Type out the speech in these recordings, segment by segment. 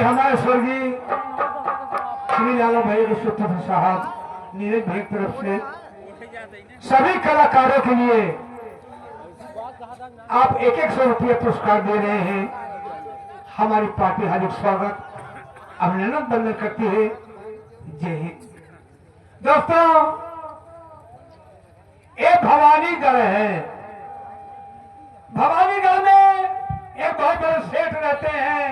हमारे स्वर्गीय श्री लाला भाई विश्वनाथ साहब नीरज भाई की तरफ से सभी कलाकारों के लिए आप 100 रुपये पुरस्कार दे रहे हैं। हमारी पार्टी हार्दिक स्वागत अभिनंदन बंदन करती है। जय हिंद। दोस्तों, एक भवानीगढ़ है। भवानीगढ़ में एक बहुत बड़े सेठ रहते हैं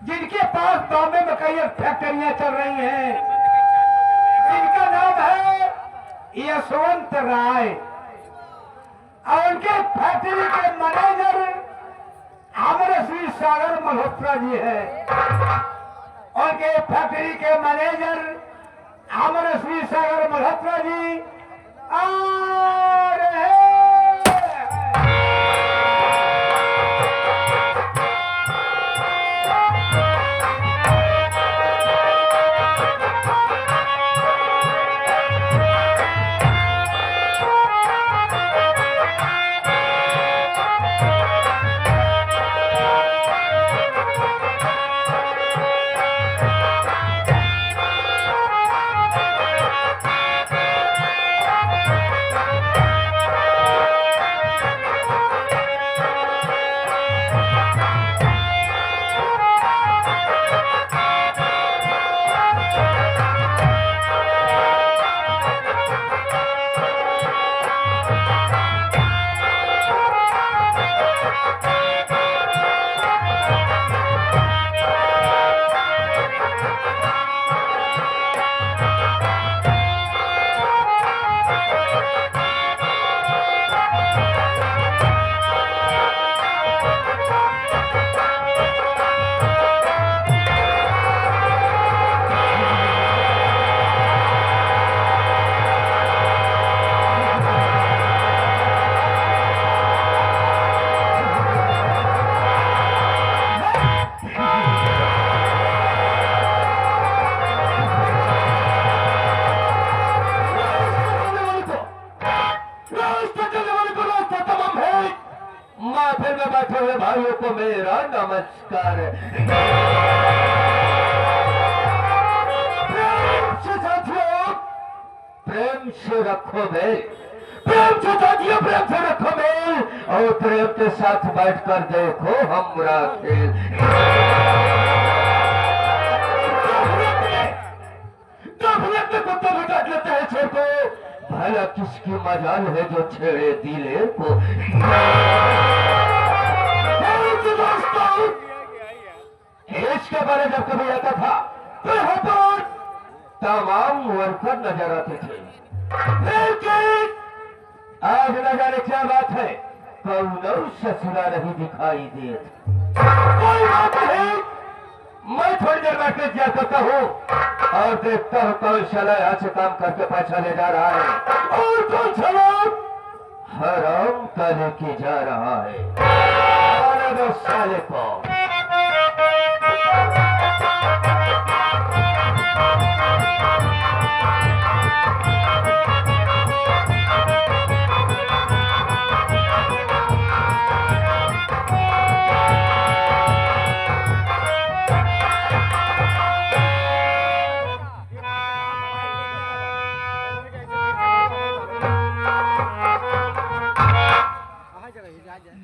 जिनके पास बॉम्बे में कई फैक्ट्रियां चल रही हैं, जिनका नाम है यशवंत राय। और उनके फैक्ट्री के मैनेजर हमारे श्री सागर मल्होत्रा जी है। उनके फैक्ट्री के मैनेजर हमारे श्री सागर मल्होत्रा जी आ रहे हैं। बैठे हुए भाइयों को मेरा नमस्कार। प्रेम से साथियों, प्रेम से रखो मेल। प्रेम से साथियों, प्रेम से रखो मेल और प्रेम के साथ बैठकर देखो हमरा खेल। कुत्ते भी काट लेते हैं छेड़ को, भला किसकी मजाल है जो छेड़े दिले को। इसके बारे जब कभी आता था तो यहाँ पर तमाम वर्कर नजर आते थे, लेकिन आज न जाने क्या बात है, कौनो ससुरा नहीं दिखाई दे। कोई बात नहीं, मैं थोड़ी देर बैठ के क्या करता हूँ और देखता हूँ कौन साला यहाँ से काम करके पैसा ले जा रहा है और कौन साला हराम का लेके जा रहा है। आने दो साले को।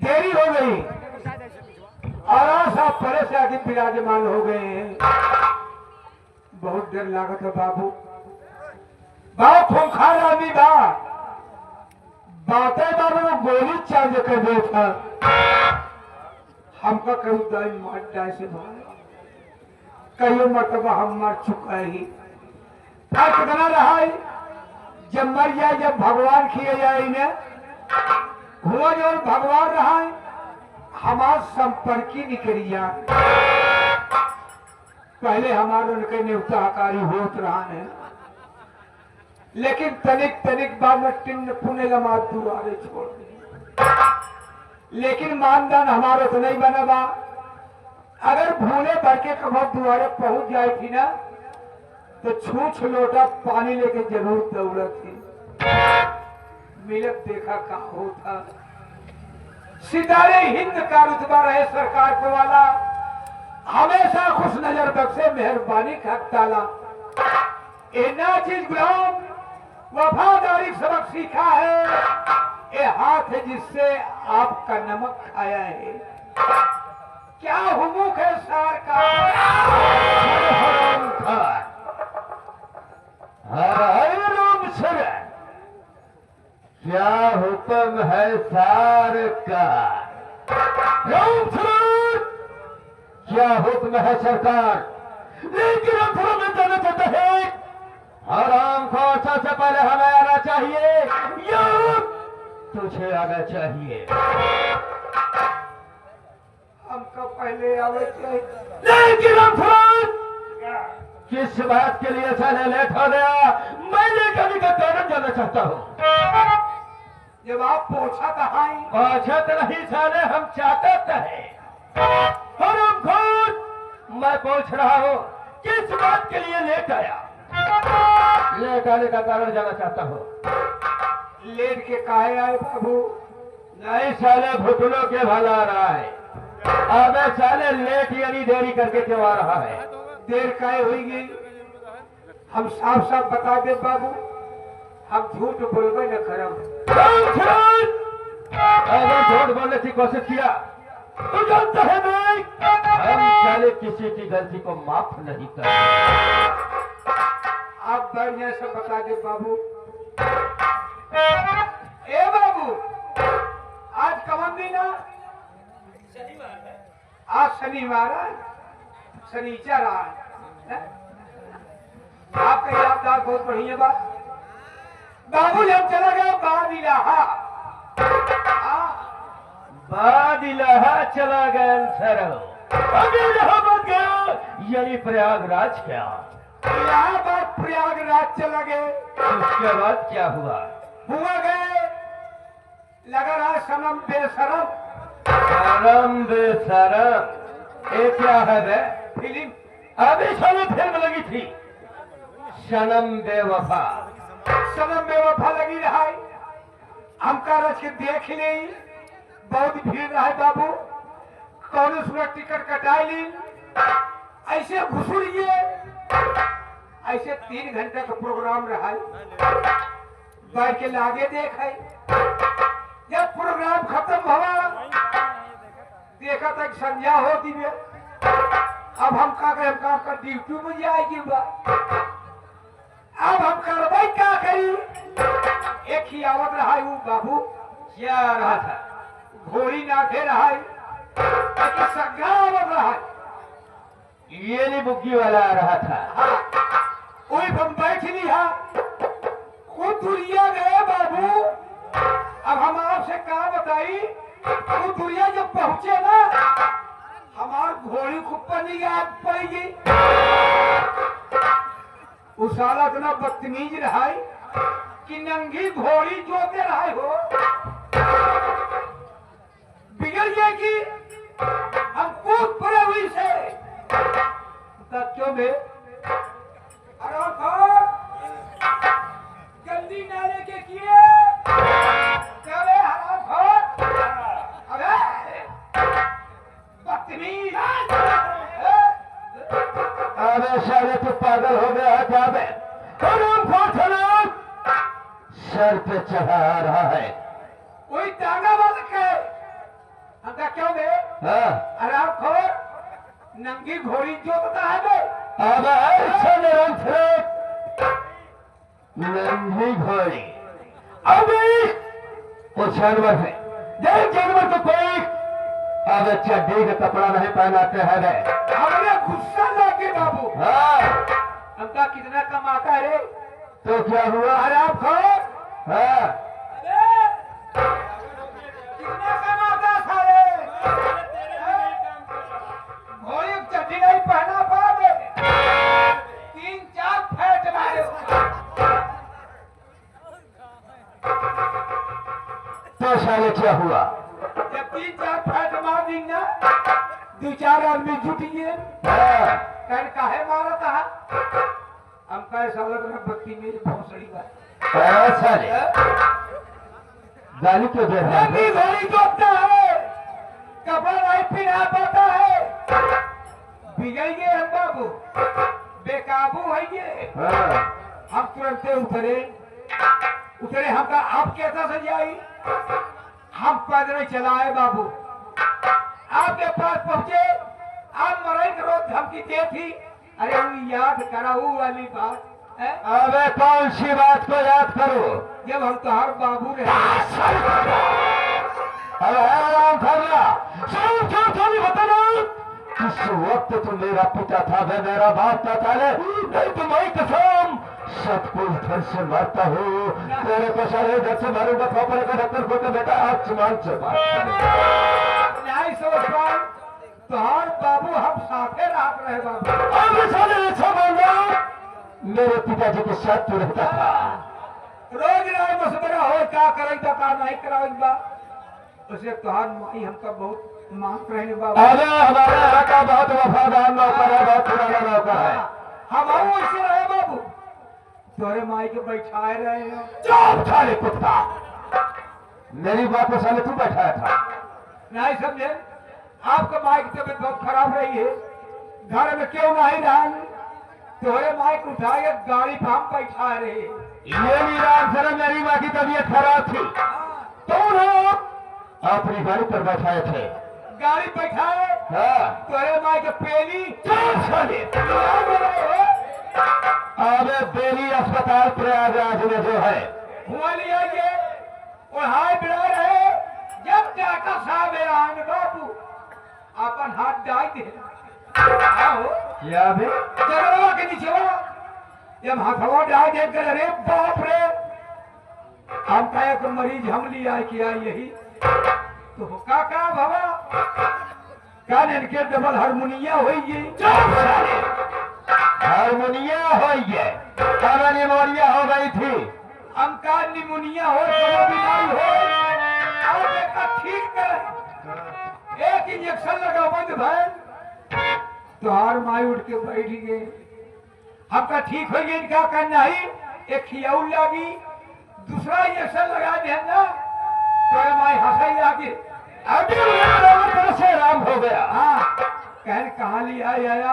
देरी हो गई और आप परे से आगे विराजमान हो गए हैं। बहुत डर लागत है बाबू। बहुत खूंखार आदमी बा। बातें बाबू गोली चार्ज कर दे था। हमका कहूँ दाई मार जाए से भाई, कई मरतबा हम मर चुका ही। फर्क बना रहा है, जब मर जाए जब भगवान किए जाए ना हुआ जो भगवान रहा है हमार संपर्की निकलिया। पहले हमारे उनके न्यूताकारी होत रहा है, लेकिन तनिक तनिक बाद में टिन्न पुण्य लमा दुआरे छोड़ दी। लेकिन मानदान हमारे तो नहीं बना बा। अगर भूले भर के कभी दुआरे पहुंच जाए थी ना तो छूछ लोटा पानी लेके जरूर दौड़ा थी। मिलत देखा का होता सितारे हिंद का रुतबा रहे सरकार को वाला, हमेशा खुश नजर बख्शे मेहरबानी का ताला। इन्ना चीज गुलाम वफादारी सबक सीखा है, ये हाथ है जिससे आपका नमक खाया है। क्या हुकूक है सार का हराम खार, हराम सर, क्या हुक्म है सार का? राम सर, क्या हुक्म है सरकार? लेकिन हम थोड़ा में जाना चाहते हैं, हराम को सबसे पहले हमें आना चाहिए या तुझे आना चाहिए? हमको पहले आवे चाहिए। लेकिन हम थोड़ा किस बात के लिए साले लेट हो गया, मैं कभी का कारण जानना चाहता हूँ। जब आप पूछा कहाई पहुंचत नहीं साले, हम चाहते हैं। और हम खुद मैं पूछ रहा हूँ किस बात के लिए लेट आया, लेट आने का कारण जानना चाहता हूँ। लेट के काहे आए बाबू? नहीं साले, घुटनों के भला आ रहा है। अबे साले लेट यानी देरी करके क्यों आ रहा है? देर काहे हुई? हम साफ साफ बता दे बाबू, हम झूठ बोलबे न करम। अगर झूठ बोलने की कोशिश किया तो जानता है नहीं, हम साले किसी की गलती को माफ नहीं करते। आप बढ़िया से बता दे बाबू। ए बाबू, आज कवन दिन है? आज शनिवार है, शनिचर है। आपका याददाश्त बहुत बढ़िया बात। बाबू हम चला गया बादिलाहा। बादिलाहा चला गया सर, अभी इलाहाबाद गया यानी प्रयागराज क्या? इलाहाबाद प्रयागराज चला गए। उसके बाद क्या हुआ? हुआ गए लगा रहा सनम बेशरम। शरम बेशरम, ये क्या है बे? फिल्म अभी साले फिल्म लगी थी सनम बेवफा। सनम बेवफा लगी रहा है। हमका रच के देख ले, बहुत भीड़ रहा है बाबू। कौन सूरत टिकट कटाई ली, ऐसे घुसुड़िए, ऐसे 3 घंटे का प्रोग्राम रहा है। बैठ के लागे देख है। जब प्रोग्राम खत्म हुआ देखा तक संध्या होती है। अब हम का करें, हम का ड्यूटी में जाएगी बा। अब हम कार्रवाई क्या करी? एक ही आवत रहा है वो बाबू। क्या रहा था? घोड़ी नाथे रहा है, एक सग्गा आवत रहा है। ये नहीं बुग्गी वाला आ रहा था। हाँ, वही हम बैठ लिया, खुद दुनिया गए बाबू। अब हम आपसे क्या बताई, वो दुनिया जब पहुंचे ना, हमार घोड़ी को पनी याद पड़ेगी। उस साला इतना बदतमीज रहा है कि नंगी घोड़ी जोते रहा हो। बिगड़ गया कि हम कूद पड़े हुई से क्यों बे? आराम कर, जल्दी नाले के किए चले। हराम कर, अबे बदतमीज। अबे साले तू पागल हो गया है क्या बे? सर पे चढ़ा आ रहा है। कोई तागा वाला के हमका क्यों बे? हाँ, आराम कर, नंगी घोड़ी जोतता है बे। अब ऐसा निरंतर नन्ही घोड़ी। अभी वो जानवर है, देख जानवर को कोई अब चड्डी का कपड़ा नहीं पहनाते हैं रे। हमने गुस्सा लाके बाबू। हाँ, हमका कितना कमाता है रे? तो क्या हुआ? आराम कर। हाँ, कितना कमाता था रे? घोड़ी चड्डी नहीं पहना पावे, 3-4 फैट मारे। तो साले क्या हुआ? जब 3-4 फैट मार दी ना, 2-4 आदमी जुटिए। हाँ, कल काहे मारा था? हम कहे सालों में बत्ती में भोसड़ी का साले गाली क्यों दे रहा है? नंगी घोड़ी जोतता है। कपड़ा नहीं पहना पाता है, बिगड़ गए हम बाबू, बेकाबू है ये। हाँ। हम तुरंत उतरे हमका आप कैसा सजाई, हम पैदल चलाए बाबू, आपके पास पहुंचे, आप मराई करो धमकी दे थी। अरे वो याद करा वो वाली बात है? अबे कौन सी बात को याद करो? जब हम तो हर बाबू रहे। बताना किस वक्त तुम मेरा पिता था, मैं मेरा बाप था ताले, नहीं तुम्हारी कसम सब कुछ घर से मारता हूँ, तेरे को सारे घर से मारूंगा, खोपड़े का ढक्कन खोल बेटा आसमान से नहीं सोच पाए तो हर बाबू हम साथे रात रहे बाबू। अब साले अच्छा मान लो, मेरे पिताजी के साथ तो रहता था, रोज राय मशवरा हो क्या करेगा का नहीं कराएगा, उसे तुहार माई हमका बहुत मांग रहे बाबू। अरे हमारे यहाँ का बहुत वफादार नौकर है, बहुत पुराना नौकर है। हम ऐसे रहे बाबू, तोरे माई के बैठाए रहे हैं। चुप साले कुत्ता, मेरी बात को साले तू बैठाया था। नहीं समझे, आपका माई की तबीयत बहुत खराब रही है, घर में क्यों नहीं रहा, तोरे माई को उठाए गाड़ी पर हम बैठा रहे। ये भी राम सर मेरी माँ की तबीयत खराब थी, तो लोग अपनी गाड़ी पर बैठाए थे। गाड़ी बैठाए हाँ। तोरे माई के पेली चुप साले, अबे बेली अस्पताल प्रयागराज में जो है हुआ लिया ये और हाय बिड़ा रहे, जब डॉक्टर साहब आए बाबू अपन हाथ डाल दे आओ क्या बे? चरवा के नीचे वाला जब हाथवा डाल दे कर, अरे बाप रे, हम का एक मरीज हम लिया किया यही तो का भवा कान इनके डबल हारमोनिया हो हारमोनिया हो गए, निमोनिया हो गई थी, हमका निमोनिया हो, बीमारी हो, और देखा ठीक करे, एक इंजेक्शन लगा बंद भैन तो हार माई उठ के बैठ गए, हमका ठीक हो गया, इनका करना ही एक खियाउल लगी, दूसरा इंजेक्शन लगा देना तो माई हंसाई लागे, अभी से राम हो गया। हाँ कहने कहा लिया आया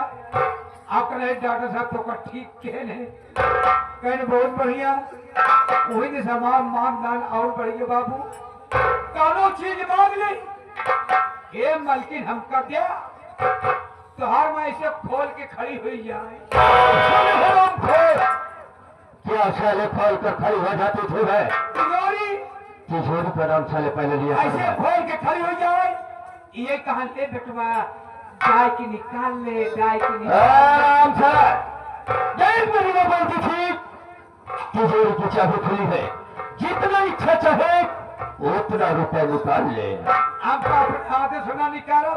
आपका नहीं डॉक्टर साहब तो का ठीक कहने कहने बहुत बढ़िया, वही ने सामान मानदान और बढ़िया बाबू, कानो चीज मांग ली ये मलकिन हमका दिया तो हर मैं इसे खोल के खड़ी हुई जाए। क्या साले खोल कर खड़ी हो जाती थी मैं? तिजोरी तिजोरी पर नाम साले पहले लिया ऐसे खोल के खड़ी हो जाए, ये कहा ले बेटवा गाय की निकाल ले, गाय की निकाल। राम सर मेरी में बोलती थी तिजोरी की चाबी खुली है, जितना इच्छा चाहे उतना रुपया निकाल ले। आपका आधे सुना निकालो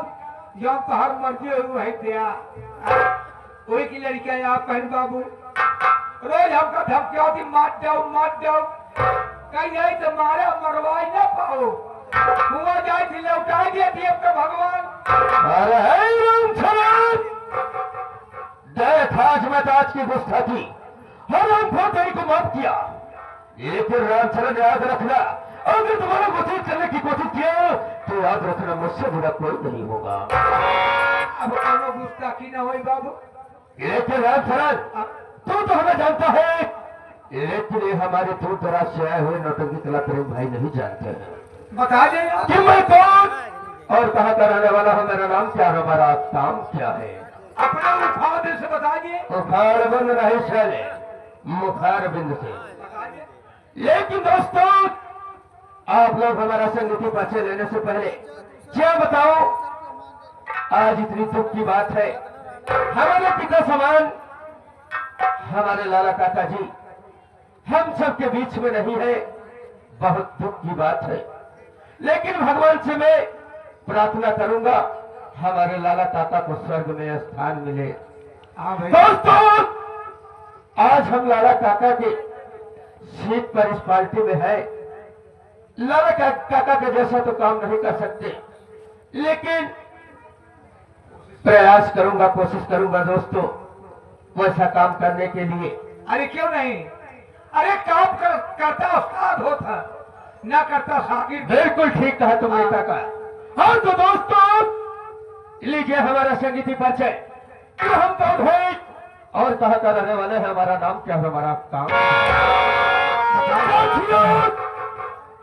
जो तो हर मर्जी हुई है दिया, वही की लड़कियां आप बहन बाबू रोज हमका धमकी होती मार दो कहीं जाए तो मारा मरवाई ना पाओ, हुआ जाए थी लौटाई दिया थी आपका भगवान। अरे राम सर देख आज मैं ताज की गुस्ताखी हर हम तेरी को माफ किया, लेकिन राम चरण याद रखना अगर तुम्हारा कोशिश करने की कोशिश किया तो याद रखना मुझसे बुरा कोई नहीं होगा। अब कोनो गुस्ताखी ना होई बाबू, लेकिन राम चरण तू तो हमें जानता है, लेकिन ये हमारे दूर दराज से आए हुए नौटंकी कला प्रेम भाई नहीं जानते हैं। बता दे कि मैं कौन और कहाँ का रहने वाला हूँ, मेरा नाम क्या है, हमारा काम क्या है, अपने उठाव से बताइए। उखाड़ बंद रहे साले मुखार बिंद से। बताइए लेकिन दोस्तों आप लोग हमारा संगति पाछे लेने से पहले क्या बताओ, आज इतनी दुख की बात है, हमारे पिता समान हमारे लाला काका जी हम सब के बीच में नहीं है, बहुत दुख की बात है, लेकिन भगवान से मैं प्रार्थना करूंगा हमारे लाला काका को स्वर्ग में स्थान मिले। हाँ भाई दोस्तों आज हम लाला काका के सीट पर इस पार्टी में है, लाला काका के जैसा तो काम नहीं कर सकते, लेकिन प्रयास करूंगा, कोशिश करूंगा दोस्तों वैसा काम करने के लिए। अरे क्यों नहीं, अरे काम करता उस्ताद होता ना करता शागिर्द। बिल्कुल ठीक कहा तुमने काका, हाँ तो दोस्तों, लीजिए हमारा संगीती परिचय कि हम कौन है और कहाँ का रहने वाले हैं, हमारा नाम क्या है, हमारा काम।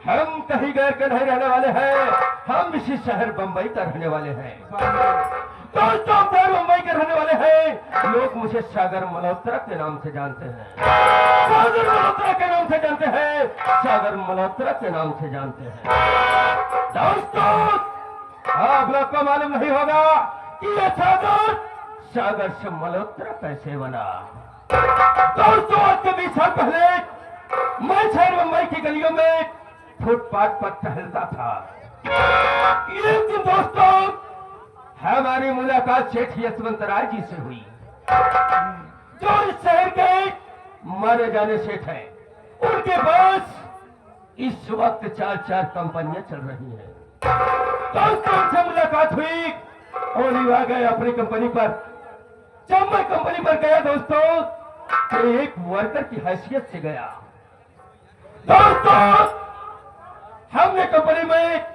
हम कहीं गैर के नहीं रहने वाले हैं, हम इसी शहर बंबई का रहने वाले हैं। दोस्तों, हम शहर बंबई के रहने वाले हैं। लोग मुझे सागर मल्होत्रा के नाम से जानते हैं, सागर मल्होत्रा के नाम से जानते हैं, सागर मल्होत्रा के नाम से जानते हैं। दोस्तों, आप लोग को मालूम नहीं होगा कि ये सागर से मल्होत्रा कैसे बना। दोस्तों, आज के 20 साल पहले मैं शहर मुंबई की गलियों में फुटपाथ पर टहलता था। एक दिन दोस्तों, हमारी मुलाकात सेठ यशवंत राय जी से हुई, जो इस शहर के माने जाने सेठ हैं। उनके पास इस वक्त 4 कंपनियां चल रही हैं। दोस्तों, उनसे मुलाकात हुई और वो आ गए अपनी कंपनी पर। जब मैं कंपनी पर गया दोस्तों, तो एक वर्कर की हैसियत से गया। दोस्तों, हमने कंपनी में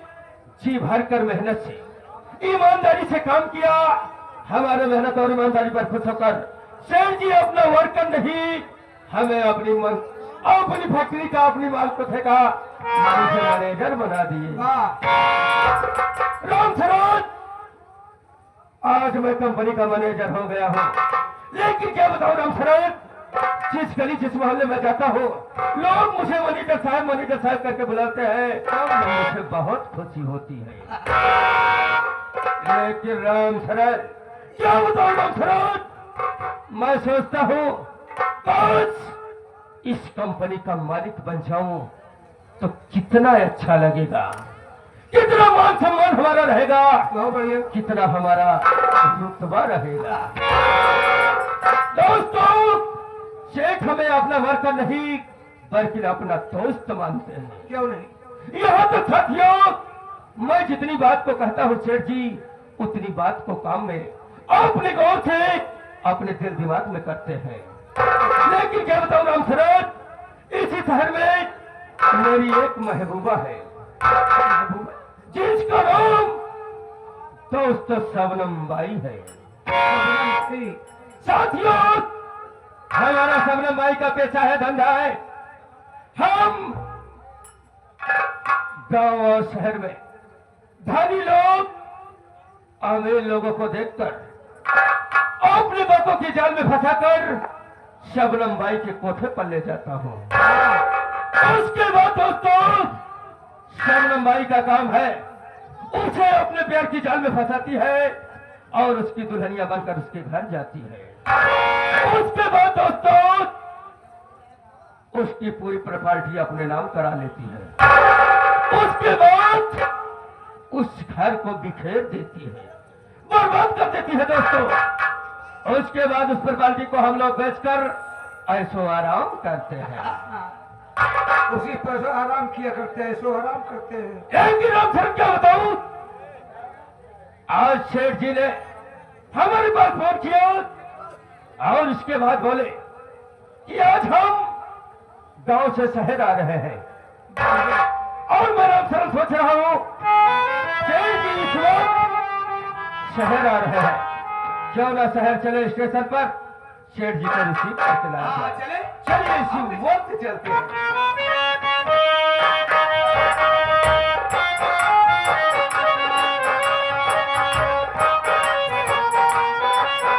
जी भरकर मेहनत से, ईमानदारी से काम किया। हमारे मेहनत और ईमानदारी पर खुश होकर सेठ जी अपना वर्कर नहीं, हमें अपनी फैक्ट्री का, अपनी माल को फेंका, मुझे मैनेजर बना दिए। राम सरोज, आज मैं कंपनी का मैनेजर हो गया हूँ। लेकिन क्या बताऊं राम सरोज, जिस गली जिस मोहल्ले में जाता हूँ, लोग मुझे मैनेजर साहब करके बुलाते हैं, तब मुझे बहुत खुशी होती है। लेकिन राम सरोज, क्या बताऊं राम सरोज, मैं सोचता हूँ काश इस कंपनी का मालिक बन जाऊं तो कितना अच्छा लगेगा, कितना मान सम्मान हमारा रहेगा, कितना हमारा रुतबा रहेगा। दोस्तों, सेठ हमें अपना वर्कर नहीं बल्कि अपना दोस्त मानते हैं। क्यों नहीं? यहाँ तो साथियों, मैं जितनी बात को कहता हूँ सेठ जी, उतनी बात को काम में अपने गौर से, अपने दिल दिमाग में करते हैं। लेकिन क्या बताऊं राम सरोज, इसी शहर में मेरी एक महबूबा है, जिसका नाम दोस्त शबनम बाई है। साथियों, हमारा शबनम बाई का पेशा है, धंधा है। हम गांव और शहर में धनी लोग अमीर लोगों को देखकर अपने बातों की जाल में फंसाकर शबनम बाई के कोठे पर ले जाता हूँ। उसके बाद दोस्तों, शबनम बाई का काम है, उसे अपने प्यार की जाल में फंसाती है और उसकी दुल्हनिया बनकर उसके घर जाती है। उसके बाद दोस्तों, उसकी पूरी प्रॉपर्टी अपने नाम करा लेती है। उसके बाद उस घर को बिखेर देती है, बर्बाद कर देती है दोस्तों। उसके बाद उस प्रॉपर्टी को हम लोग बेचकर ऐसो आराम करते हैं। उसी पर आराम किया करते हैं, ऐसो आराम करते हैं। लेकिन अब फिर क्या बताऊं, आज सेठ जी ने हमारे पास फोन किया और इसके बाद बोले कि आज हम गांव से शहर आ रहे हैं। और मैं अक्सर सोच रहा हूं, सेठ जी इस वक्त शहर आ रहे हैं, क्यों ना शहर चले स्टेशन पर सेठ जी को रिसीव करके लाया जाए। चलिए इसी वक्त चलते हैं।